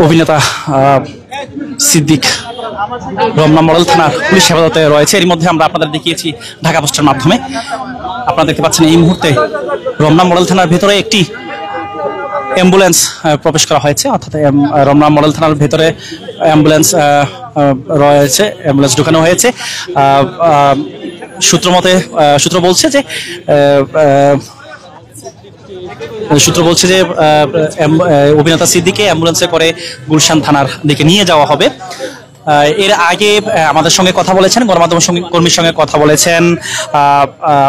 অভিনেতা সিদ্দিক রমনা মডেল থানার পুলিশ হেফাজতে রয়েছে। এর মধ্যে আমরা আপনাদের দেখিয়েছি ঢাকা পোস্টের মাধ্যমে। আপনারা দেখতে পাচ্ছেন এই মুহূর্তে রমনা মডেল থানার ভেতরে একটি অ্যাম্বুলেন্স প্রবেশ করা হয়েছে, অর্থাৎ রমনা মডেল থানার ভেতরে অ্যাম্বুলেন্স রয়েছে, অ্যাম্বুলেন্স ঢুকানো হয়েছে। সূত্র বলছে যে অভিনেতা সিদ্দিককে অ্যাম্বুলেন্সে করে গুলশান থানার দিকে নিয়ে যাওয়া হবে। এর আগে আমাদের সঙ্গে কথা বলেছেন, গণমাধ্যম কর্মীর সঙ্গে কথা বলেছেন,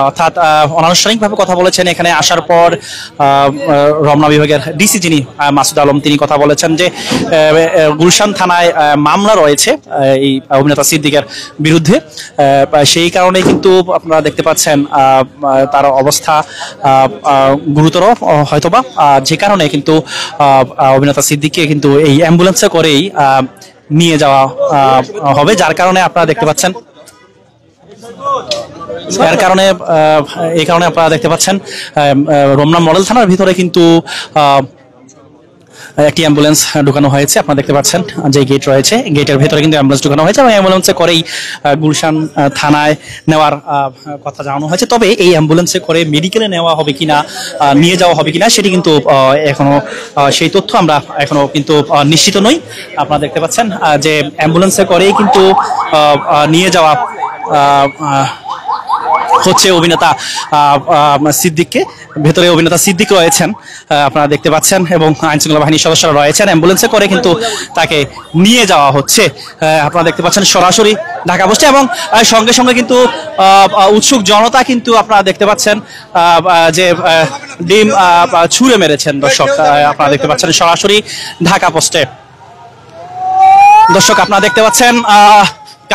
অর্থাৎ অনানুষ্ঠানিকভাবে কথা বলেছেন। এখানে আসার পর রমনা বিভাগের ডিসি যিনি মাসুদ আলম, তিনি কথা বলেছেন যে গুলশান থানায় মামলা রয়েছে এই অভিনেতা সিদ্দিকের বিরুদ্ধে। সেই কারণে কিন্তু আপনারা দেখতে পাচ্ছেন তার অবস্থা গুরুতর হয়তোবা, যে কারণে কিন্তু অভিনেতা সিদ্দিককে কিন্তু এই অ্যাম্বুলেন্সে করেই নিয়ে যাওয়া হবে, যার কারণে আপনারা দেখতে পাচ্ছেন এই কারণে আপনারা দেখতে পাচ্ছেন রমনা মডেল থানার ভিতরে কিন্তু একটি অ্যাম্বুলেন্স ঢুকানো হয়েছে। আপনারা দেখতে পাচ্ছেন যে গেট রয়েছে, গেটের ভেতরে কিন্তু অ্যাম্বুলেন্স ঢুকানো হয়েছে এবং অ্যাম্বুলেন্সে করেই গুলশান থানায় নেওয়ার কথা জানানো হয়েছে। তবে এই অ্যাম্বুলেন্সে করে মেডিকেলে নেওয়া হবে কিনা, নিয়ে যাওয়া হবে কিনা, সেটি কিন্তু এখনো সেই তথ্য আমরা এখনো কিন্তু নিশ্চিত নই। আপনারা দেখতে পাচ্ছেন যে অ্যাম্বুলেন্সে করেই কিন্তু নিয়ে যাওয়া হচ্ছে অভিনেতা সিদ্দিককে। ভেতরে অভিনেতা সিদ্দিক রয়েছেন, আপনারা দেখতে পাচ্ছেন, এবং আইনশৃঙ্খলা বাহিনীর সদস্যরা রয়েছেন। অ্যাম্বুলেন্সে করে কিন্তু তাকে নিয়ে যাওয়া হচ্ছে। আপনারা দেখতে পাচ্ছেন সরাসরি ঢাকা পোস্টে, এবং সঙ্গে সঙ্গে কিন্তু উৎসুক জনতা কিন্তু আপনারা দেখতে পাচ্ছেন যে ডিম ছুঁড়ে মেরেছেন। দর্শক আপনারা দেখতে পাচ্ছেন সরাসরি ঢাকা পোস্টে। দর্শক আপনারা দেখতে পাচ্ছেন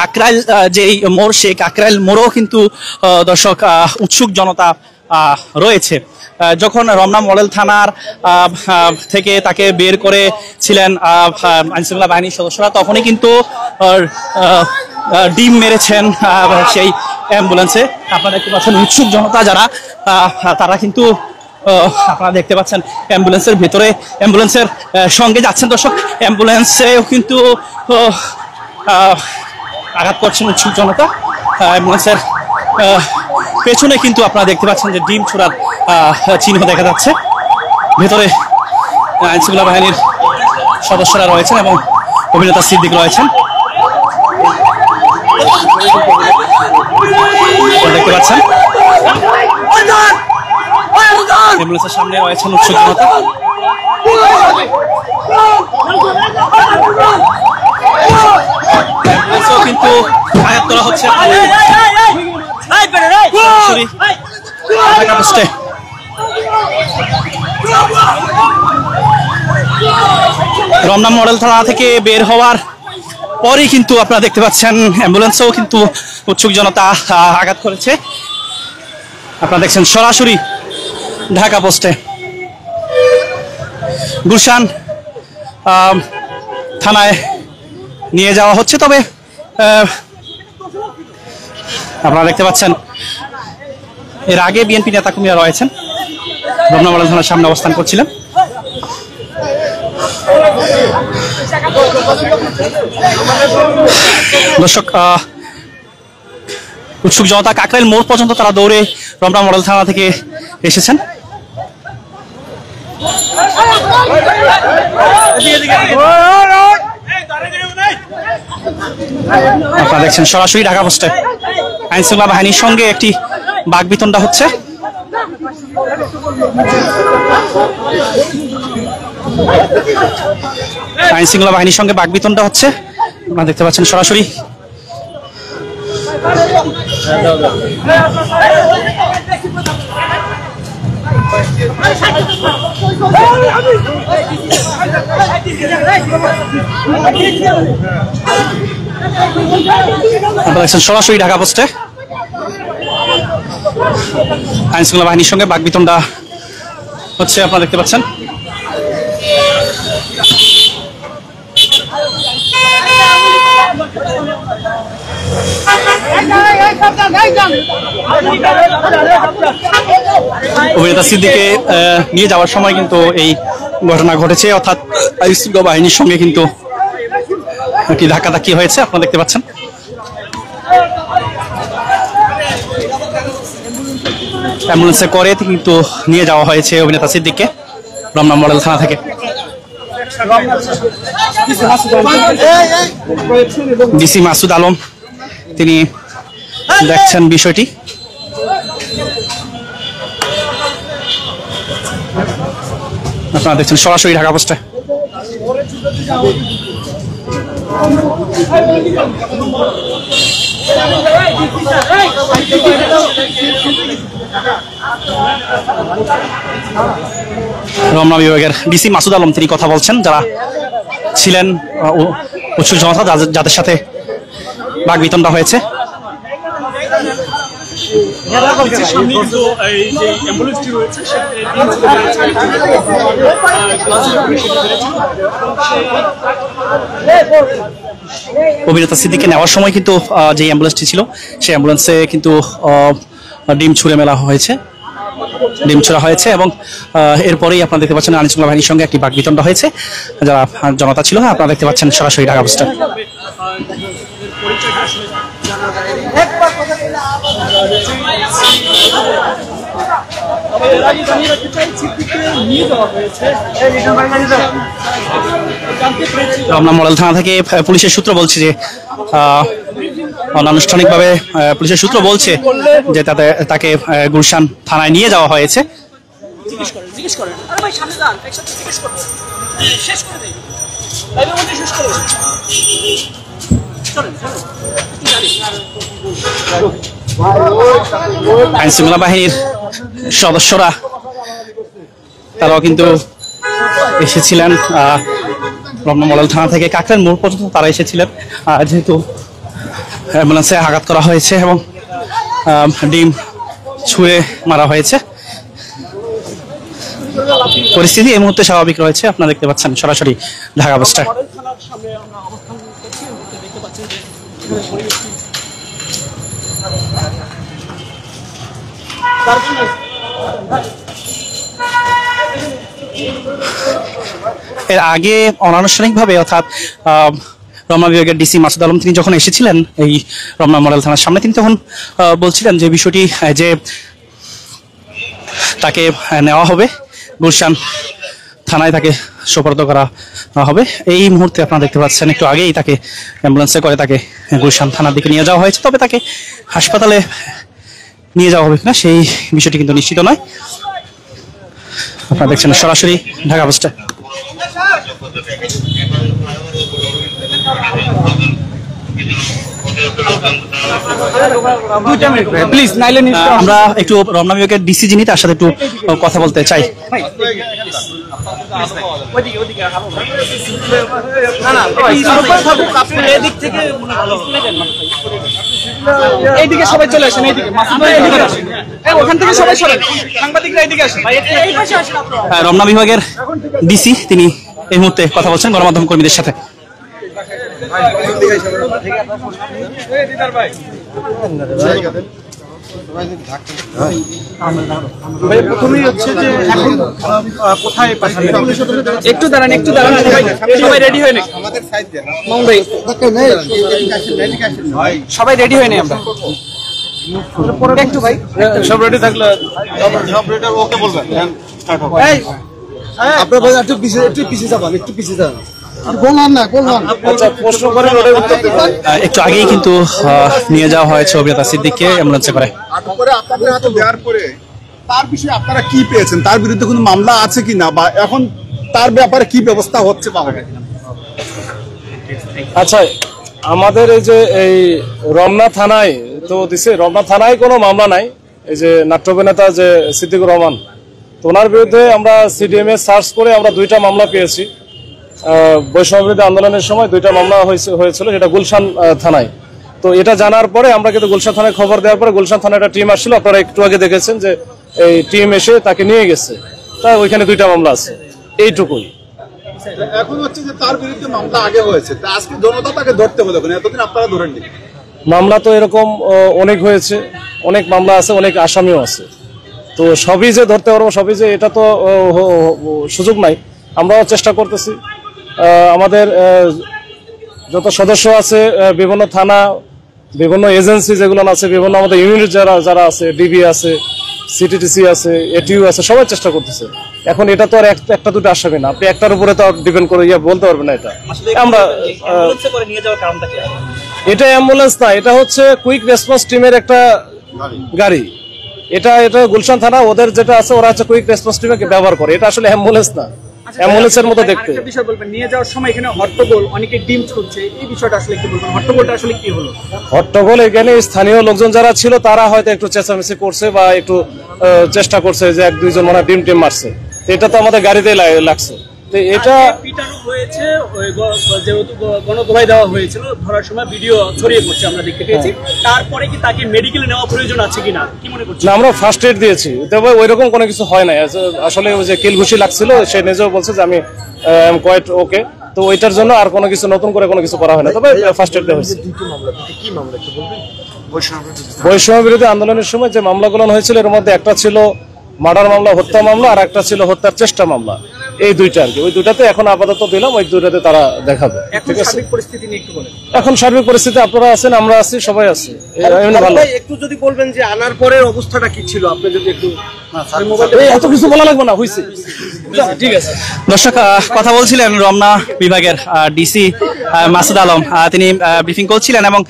কাকরাইল যেই মোড়, সেই কাকরাইল মোড়ও কিন্তু দর্শক উৎসুক জনতা রয়েছে। যখন রমনা মডেল থানার থেকে তাকে বের করেছিলেন আইনশৃঙ্খলা বাহিনীর সদস্যরা, তখনই কিন্তু ডিম মেরেছেন সেই অ্যাম্বুলেন্সে। আপনারা দেখতে পাচ্ছেন উৎসুক জনতা যারা, তারা কিন্তু আপনারা দেখতে পাচ্ছেন অ্যাম্বুলেন্সের ভেতরে, অ্যাম্বুলেন্সের সঙ্গে যাচ্ছেন। দর্শক অ্যাম্বুলেন্সেও কিন্তু আঘাত করছেন উৎসুক জনতা। অ্যাম্বুলেন্সের পেছনে কিন্তু আপনারা দেখতে পাচ্ছেন যে ডিম ছোড়ার চিহ্ন দেখা যাচ্ছে। ভেতরে আইনশৃঙ্খলা বাহিনীর সদস্যরা রয়েছেন এবং অভিনেতা সিদ্দিক রয়েছেন, দেখতে পাচ্ছেন। অ্যাম্বুলেন্সের সামনে রয়েছেন উৎসুক জনতা। কিন্তু আঘাত করা হচ্ছে রমনা মডেল থানা থেকে বের হওয়ার পরেই কিন্তু আপনারা দেখতে পাচ্ছেন অ্যাম্বুলেন্সেও কিন্তু উৎসুক জনতা আঘাত করেছে। আপনারা দেখছেন সরাসরি ঢাকা পোস্টে। গুলশান থানায় নিয়ে যাওয়া হচ্ছে। তবে আপনারা দেখতে পাচ্ছেন এর আগে বিএনপি নেতাকর্মীরা রয়েছেন, রমনা মডেল থানার সামনে অবস্থান করছিলেন। দর্শক উৎসুক জনতা কাকরাইল মোড় পর্যন্ত তারা দৌড়ে রমনা মডেল থানা থেকে এসেছেন। আপনারা দেখছেন সরাসরি ঢাকা পোস্টে আইনশৃঙ্খলা বাহিনীর সঙ্গে একটি বাকবিতণ্ডা হচ্ছে। আইনশৃঙ্খলা বাহিনীর সঙ্গে বাকবিতণ্ডা হচ্ছে, আপনারা দেখতে পাচ্ছেন সরাসরি। আপনারা দেখছেন সরাসরি ঢাকা পোস্টে আইনশৃঙ্খলা বাহিনীর সঙ্গে বাকবিতণ্ডা হচ্ছে, আপনারা দেখতে পাচ্ছেন। অভিনেতা সিদ্দিককে নিয়ে যাওয়ার সময় কিন্তু এই ঘটনা ঘটেছে, অর্থাৎ আইনশৃঙ্খলা বাহিনীর সঙ্গে কিন্তু একটি ধাক্কাধাক্কি হয়েছে, আপনারা দেখতে পাচ্ছেন। অ্যাম্বুলেন্সে করে কিন্তু নিয়ে যাওয়া হয়েছে অভিনেতা সিদ্দিককে রমনা মডেল থানা থেকে। ডিসি মাসুদ আলম তিনি দেখছেন বিষয়টি। আপনারা দেখছেন সরাসরি ঢাকা পোস্টে। রমনা বিভাগের ডিসি মাসুদ আলম তিনি কথা বলছেন, যারা ছিলেন উৎসুক জনতা যাদের সাথে বাকবিতণ্ডা হয়েছে। অভিনেতা সিদ্দিককে নেওয়ার সময় কিন্তু যে অ্যাম্বুলেন্সটি ছিল সেই অ্যাম্বুলেন্সে কিন্তু ডিম ছুঁড়ে মেলা হয়েছে, ডিম ছোড়া হয়েছে এবং এরপরেই আপনারা দেখতে পাচ্ছেন আইনশৃঙ্খলা বাহিনীর সঙ্গে একটি বাকবিতণ্ডা হয়েছে, যারা জনতা ছিল। আপনারা দেখতে পাচ্ছেন সরাসরি ঢাকা পোস্টে। রমনা মডেল থানা থেকে পুলিশের সূত্র বলছে যে অনানুষ্ঠানিকভাবে পুলিশের সূত্র বলছে যে তাকে গুলশান থানায় নিয়ে যাওয়া হয়েছে। আইনশৃঙ্খলা বাহিনীর সদস্যরা তারাও কিন্তু এসেছিলেন রমনা মডেল থানা থেকে কাকরাইল মোড় পর্যন্ত তারা এসেছিলেন, যেহেতু অ্যাম্বুলেন্সে আঘাত করা হয়েছে এবং ডিম ছুঁড়ে মারা হয়েছে। পরিস্থিতি এই মুহূর্তে স্বাভাবিক রয়েছে, আপনারা দেখতে পাচ্ছেন সরাসরি ঢাকা পোস্টে। এর আগে অনানুষ্ঠানিকভাবে অর্থাৎ রমনা বিভাগের ডিসি মাসুদ আলম তিনি যখন এসেছিলেন এই রমনা মডেল থানার সামনে, তিনি তখন বলছিলেন যে বিষয়টি যে তাকে নেওয়া হবে গুলশান থানায়, তাকে সোপর্দ করা হবে। এই মুহূর্তে আপনারা দেখতে পাচ্ছেন একটু আগেই তাকে অ্যাম্বুলেন্সে করে তাকে গুলশান থানার দিকে নিয়ে যাওয়া হয়েছে, তবে তাকে হাসপাতালে নিয়ে যাওয়া হবে কিনা সেই বিষয়টি কিন্তু নিশ্চিত নয়। আপনারা দেখছেন সরাসরি ঢাকা পোস্টে। আমরা একটু রমনা বিভাগের ডিসি যিনি তার সাথে একটু কথা বলতে চাই। এইদিকে সবাই চলে আসেন, এইদিকে ওখান থেকে সবাই সরেন, সাংবাদিকরা এইদিকে আসেন। রমনা বিভাগের ডিসি তিনি এই মুহূর্তে কথা বলছেন গণমাধ্যম কর্মীদের সাথে। প্রথমেই হচ্ছে যে এখন কোথায় একটু দাঁড়ান, একটু দাঁড়ান, সবাই রেডি হয়ে নেই, সবাই রেডি হয়ে নেই, আমরা একটু ভাই সব রেডি থাকলে সব রেডি ওকে বলবেন। আপনার ভাই একটু পিছিয়ে যাবেন, একটু পিছিয়ে যাবেন। একটু আগেই কিন্তু নিয়ে যাওয়া হয়েছে অভিনেতা সিদ্দিককে অ্যাম্বুলেন্সে করে। তার বিষয়ে আপনারা কি পেয়েছেন, তার বিরুদ্ধে কোনো মামলা আছে কিনা, বা এখন তার ব্যাপারে কি ব্যবস্থা হচ্ছে? আচ্ছা, আমাদের এই যে এই রমনা থানায় তো দিছে, রমনা থানায় কোনো মামলা নাই। এই যে নাট্য অভিনেতা যে সিদ্দিকুর রহমান, তো ওনার বিরুদ্ধে আমরা সিডিএম এ সার্চ করে আমরা 2টা মামলা পেয়েছি। বৈষম্যবিরোধী আন্দোলনের সময় 2টা মামলা হয়েছিল, সেটা গুলশান থানায়। তো এটা জানার পরে আমরা কিন্তু গুলশান থানায় খবর দেওয়ার পরে গুলশান থানায় একটা টিম আসছিল, আপনারা একটু আগে দেখেছেন যে এই টিম এসে তাকে নিয়ে গেছে। তা ওইখানে 2টা মামলা আছে, এইটুকুই। এখন হচ্ছে যে তার বিরুদ্ধে মামলা আগে হয়েছে, আজকে জনতা তাকে ধরতে হবে, এতদিন আপনারা ধরেননি। মামলা তো এরকম অনেক হয়েছে, অনেক মামলা আছে, অনেক আসামিও আছে। তো সবই যে ধরতে পারবো, সবই যে এটা তো সুযোগ নাই। আমরাও চেষ্টা করতেছি। আমাদের যত সদস্য আছে, বিভিন্ন থানা, বিভিন্ন এজেন্সি যেগুলো আছে, বিভিন্ন আমাদের ইউনিট যারা আছে, ডিবি আছে, সিটিটিসি আছে, এটিইউ আছে, সবাই চেষ্টা করতেছে। এখন এটা তো আর একটা দুটো আসামি না, আপনি একটার উপরে তো ডিপেন্ড করে বলতে পারবেন না। এটা আমরা এটা অ্যাম্বুলেন্স না, এটা হচ্ছে কুইক রেসপন্স টিমের একটা গাড়ি। এটা গুলশান থানা ওদের যেটা আছে, ওরা হচ্ছে কুইক রেসপন্স টিমে ব্যবহার করে। এটা আসলে অ্যাম্বুলেন্স না, অ্যাম্বুলেন্সের মতো দেখতে। একটা বিষয় বলবেন, নিয়ে যাওয়ার সময় এখানে হট্টগোল, অনেকে ডিম ছুটছে, এই বিষয়টা আসলে কি বলবেন? হট্টগোলটা আসলে কি হলো? হট্টগোল এখানে স্থানীয় লোকজন যারা ছিল তারা হয়তো একটু চেঁচামেচি করছে বা একটু চেষ্টা করছে যে এক দুইজন মানে ডিম মারছে। এটা তো আমাদের গাড়িতে লাগছে। তো এটা পিটানো হয়েছে, যেহেতু গণদোলাই দেওয়া হয়েছিল, ধরার সময় ভিডিও ছড়িয়ে পড়ছে, আমরা দেখতে পেয়েছি। তারপরে কি তাকে মেডিকেলে নেওয়া প্রয়োজন আছে কিনা, কি মনে করছেন? না, আমরা ফার্স্ট এড দিয়েছি, তবে ওইরকম কোনো কিছু হয় নাই। আসলে ওই যে কিলঘুষি লাগছিল, সে নিজেও বলছে যে আমি কোয়াইট ওকে। তো ওইটার জন্য আর কোনো কিছু নতুন করে কোনো কিছু করা হয় না, তবে ফার্স্ট এড দেওয়া হয়েছে। বৈষম্য বিরোধী আন্দোলনের সময় যে মামলাগুলো হয়েছিল, এর মধ্যে একটা ছিল মার্ডার মামলা, হত্যা মামলা, আর একটা ছিল হত্যার চেষ্টা মামলা। এই দুইটা আর কি, ওই দুইটাতে এখন আপাতত দিলাম, ওই দুইটাতে তারা দেখাবে। ঠিক আছে, পরিস্থিতি নিয়ে একটু বলেন। এখন সার্বিক পরিস্থিতি আপনারা আছেন, আমরা আছি, সবাই আছি, ভালো। একটু যদি বলবেন যে আনার পরের অবস্থাটা কি ছিল, আপনি যদি একটু এত কিছু বলা লাগবে না, হয়েছে। ঠিক আছে। দর্শক, কথা বলছিলেন রমনা বিভাগের ডিসি মাসুদ আলম। তিনি ব্রিফিং করছিলেন এবং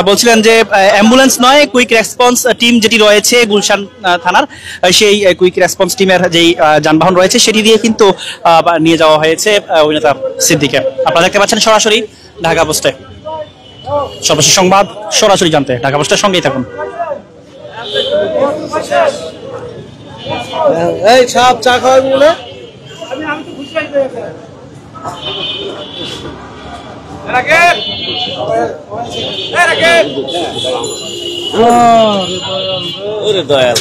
বলছিলেন যে অ্যাম্বুলেন্স নয়, কুইক রেসপন্স টিম যেটি রয়েছে গুলশান থানার, সেই কুইক রেসপন্স টিমের যেই যানবাহন রয়েছে সেটি দিয়ে কিন্তু নিয়ে যাওয়া হয়েছে অভিনেতা সিদ্দিকে। আপনারা দেখতে পাচ্ছেন সরাসরি ঢাকা পোস্টে। সর্বশেষ সংবাদ সরাসরি জানতে ঢাকা পোস্টের সঙ্গেই থাকুন। এই সাপ চা খাওয়াই বলে ওরে দয়াল।